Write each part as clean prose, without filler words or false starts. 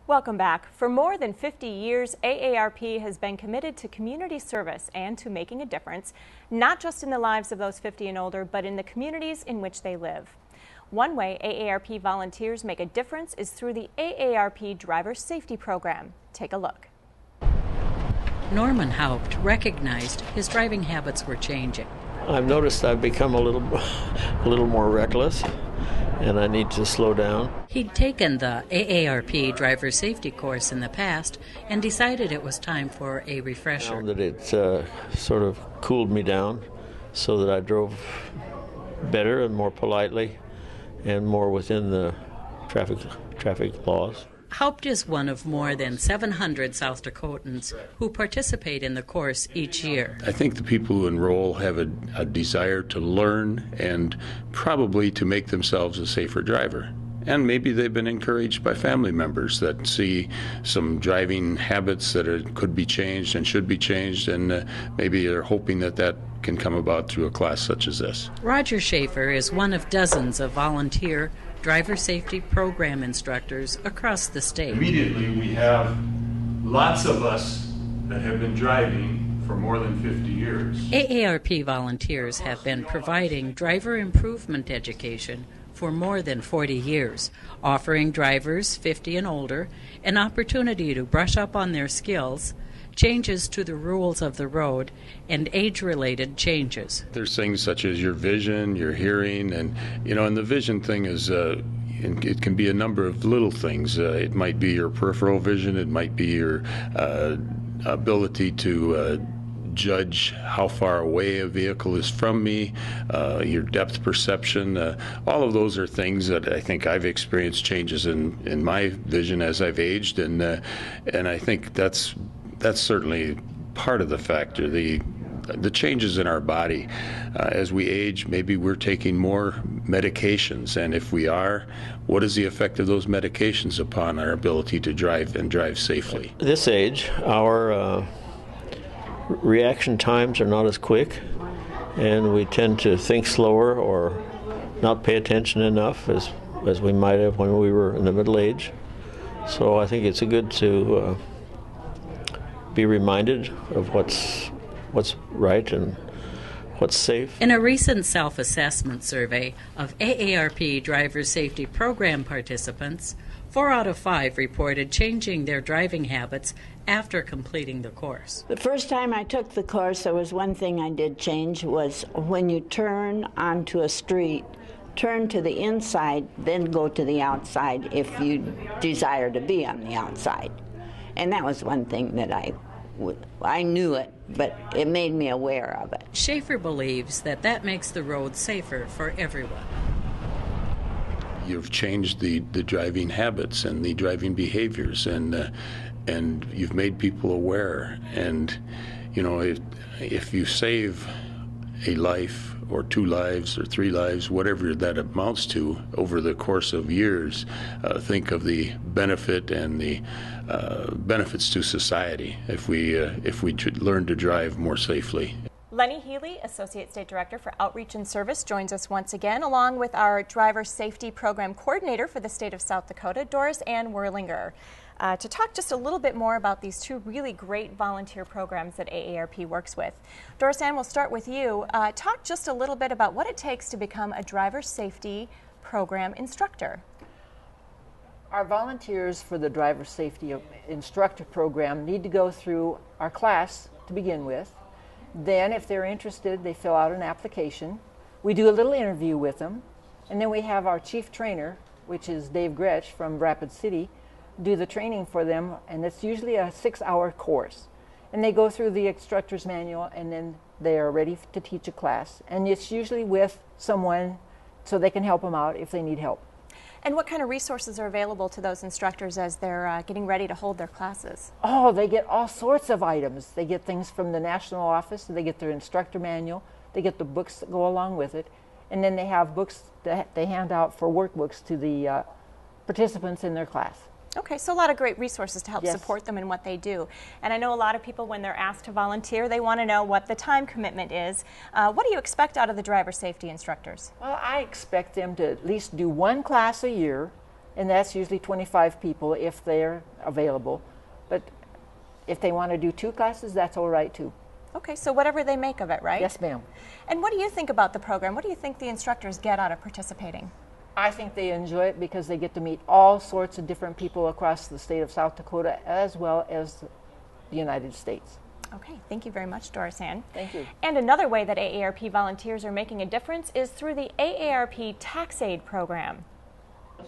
Welcome back. For more than 50 years, AARP has been committed to community service and to making a difference, not just in the lives of those 50 and older, but in the communities in which they live. One way AARP volunteers make a difference is through the AARP Driver Safety Program. Take a look. Norman Haupt recognized his driving habits were changing. I've noticed I've become a little more reckless, and I need to slow down. He'd taken the AARP driver safety course in the past and decided it was time for a refresher. I found that it sort of cooled me down so that I drove better and more politely and more within the traffic laws. Haupt is one of more than 700 South Dakotans who participate in the course each year. I think the people who enroll have a desire to learn and probably to make themselves a safer driver. And maybe they've been encouraged by family members that see some driving habits that could be changed and should be changed, and maybe they're hoping that can come about through a class such as this. Roger Schaefer is one of dozens of volunteer driver safety program instructors across the state. Immediately, we have lots of us that have been driving for more than 50 years. AARP volunteers have been providing driver improvement education for more than 40 years, offering drivers 50 and older an opportunity to brush up on their skills, changes to the rules of the road, and age-related changes. There's things such as your vision, your hearing, and the vision thing is it can be a number of little things. It might be your peripheral vision, it might be your ability to judge how far away a vehicle is from me, your depth perception. All of those are things that I think I've experienced changes in my vision as I've aged, and I think that's certainly part of the factor. The changes in our body as we age. Maybe we're taking more medications, and if we are, what is the effect of those medications upon our ability to drive and drive safely? At this age, our reaction times are not as quick, and we tend to think slower or not pay attention enough as we might have when we were in the middle age. So I think it's good to be reminded of what's right and what's safe. In a recent self-assessment survey of AARP Driver Safety Program participants, 4 out of 5 reported changing their driving habits after completing the course. The first time I took the course, there was one thing I did change, was when you turn onto a street, turn to the inside, then go to the outside if you desire to be on the outside. And that was one thing that I knew it, but it made me aware of it. Schaefer believes that makes the road safer for everyone. You've changed the driving habits and the driving behaviors, and you've made people aware. And if you save a life or 2 lives or 3 lives, whatever that amounts to over the course of years, think of the benefit and the benefits to society if we learn to drive more safely. Lenny Healy, Associate State Director for Outreach and Service, joins us once again, along with our Driver Safety Program Coordinator for the state of South Dakota, Doris Ann Werlinger, to talk just a little bit more about these 2 really great volunteer programs that AARP works with. Doris Ann, we'll start with you. Talk just a little bit about what it takes to become a Driver Safety Program instructor. Our volunteers for the Driver Safety Instructor Program need to go through our class to begin with. Then, if they're interested, they fill out an application. We do a little interview with them, and then we have our chief trainer, which is Dave Gretsch from Rapid City, do the training for them, and it's usually a 6-hour course. And they go through the instructor's manual, and then they are ready to teach a class. And it's usually with someone so they can help them out if they need help. And what kind of resources are available to those instructors as they're getting ready to hold their classes? Oh, they get all sorts of items. They get things from the national office, they get their instructor manual, they get the books that go along with it, and then they have books that they hand out for workbooks to the participants in their class. Okay, so a lot of great resources to help Yes. support them in what they do. And I know a lot of people, when they're asked to volunteer, they want to know what the time commitment is. What do you expect out of the driver safety instructors? Well, I expect them to at least do 1 class a year, and that's usually 25 people if they're available. But if they want to do 2 classes, that's all right too. Okay, so whatever they make of it, right? Yes, ma'am. And what do you think about the program? What do you think the instructors get out of participating? I think they enjoy it because they get to meet all sorts of different people across the state of South Dakota as well as the United States. Okay, thank you very much, Doris Ann. Thank you. And another way that AARP volunteers are making a difference is through the AARP Tax-Aide program.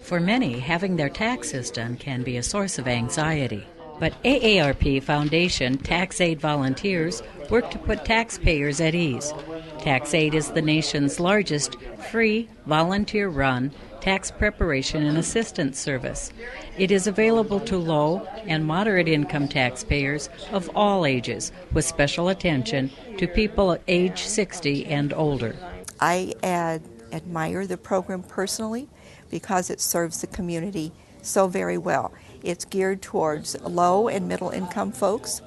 For many, having their taxes done can be a source of anxiety. But AARP Foundation Tax-Aide volunteers work to put taxpayers at ease. Tax-Aide is the nation's largest free, volunteer-run tax preparation and assistance service. It is available to low and moderate income taxpayers of all ages, with special attention to people age 60 and older. I admire the program personally because it serves the community so very well. It's geared towards low and middle income folks,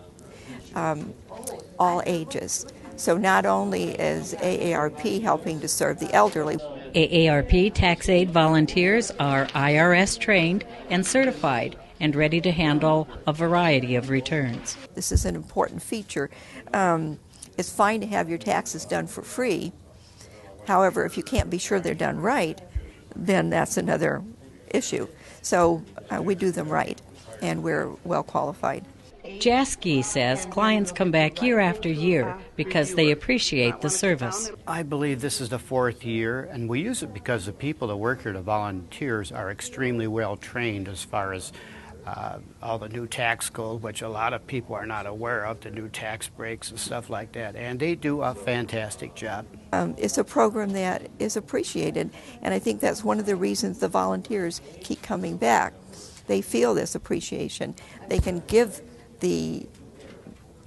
all ages. So not only is AARP helping to serve the elderly. AARP Tax-Aide volunteers are IRS trained and certified and ready to handle a variety of returns. This is an important feature. It's fine to have your taxes done for free. However, if you can't be sure they're done right, then that's another issue. So we do them right, and we're well qualified. Jaski says clients come back year after year because they appreciate the service. I believe this is the 4th year, and we use it because the people that work here, the volunteers, are extremely well trained as far as all the new tax code, which a lot of people are not aware of, the new tax breaks and stuff like that, and they do a fantastic job. It's a program that is appreciated, and I think that's one of the reasons the volunteers keep coming back. They feel this appreciation. They can give the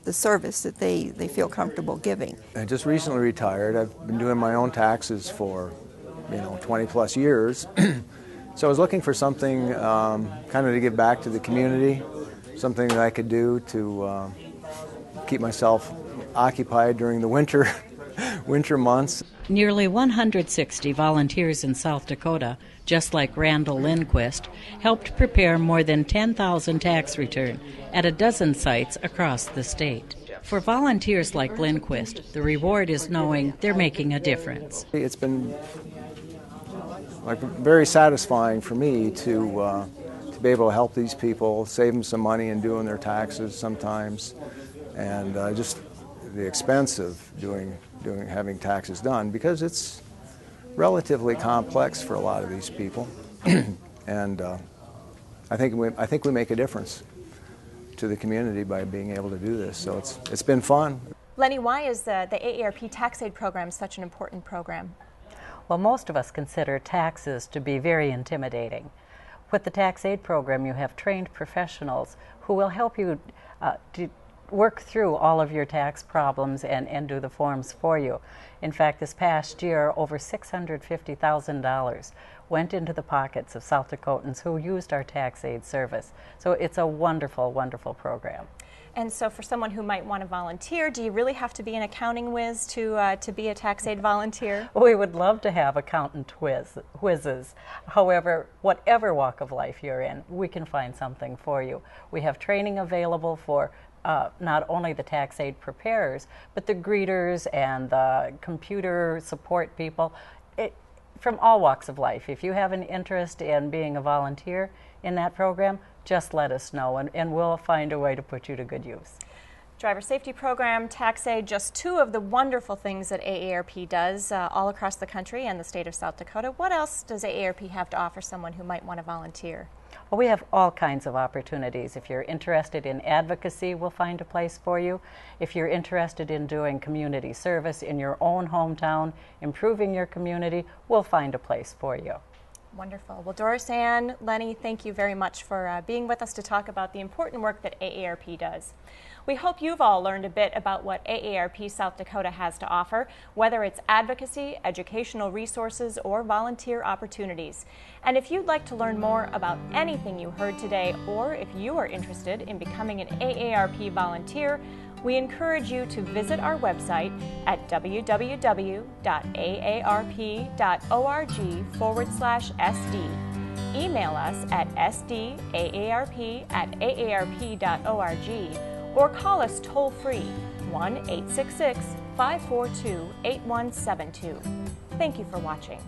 service that they feel comfortable giving. I just recently retired. I've been doing my own taxes for 20 plus years. So I was looking for something kind of to give back to the community, something that I could do to keep myself occupied during the winter months. Nearly 160 volunteers in South Dakota, just like Randall Lindquist, helped prepare more than 10,000 tax returns at a dozen sites across the state. For volunteers like Lindquist, the reward is knowing they're making a difference. It's been very satisfying for me to be able to help these people, save them some money in doing their taxes sometimes, and just the expense of having taxes done, because it's relatively complex for a lot of these people, and I think we make a difference to the community by being able to do this. So it's been fun. Lenny, why is the AARP Tax-Aide program such an important program? Well, most of us consider taxes to be very intimidating. With the Tax-Aide program, you have trained professionals who will help you to work through all of your tax problems and do the forms for you. In fact, this past year, over $650,000 went into the pockets of South Dakotans who used our Tax-Aide service. So it's a wonderful, wonderful program. And so for someone who might want to volunteer, do you really have to be an accounting whiz to be a Tax-Aide volunteer? We would love to have accountant whizzes. However, whatever walk of life you're in, we can find something for you. We have training available for not only the Tax-Aide preparers, but the greeters and the computer support people from all walks of life. If you have an interest in being a volunteer in that program, just let us know, and we'll find a way to put you to good use. Driver safety program, Tax-Aide, just two of the wonderful things that AARP does all across the country and the state of South Dakota. What else does AARP have to offer someone who might want to volunteer? Well, we have all kinds of opportunities. If you're interested in advocacy, we'll find a place for you. If you're interested in doing community service in your own hometown, improving your community, we'll find a place for you. Wonderful. Well, Doris Ann, Lenny, thank you very much for being with us to talk about the important work that AARP does. We hope you've all learned a bit about what AARP South Dakota has to offer, whether it's advocacy, educational resources, or volunteer opportunities. And if you'd like to learn more about anything you heard today, or if you are interested in becoming an AARP volunteer, we encourage you to visit our website at www.aarp.org/SD. email us at sdaarp@aarp.org or call us toll-free 1-866-542-8172. Thank you for watching.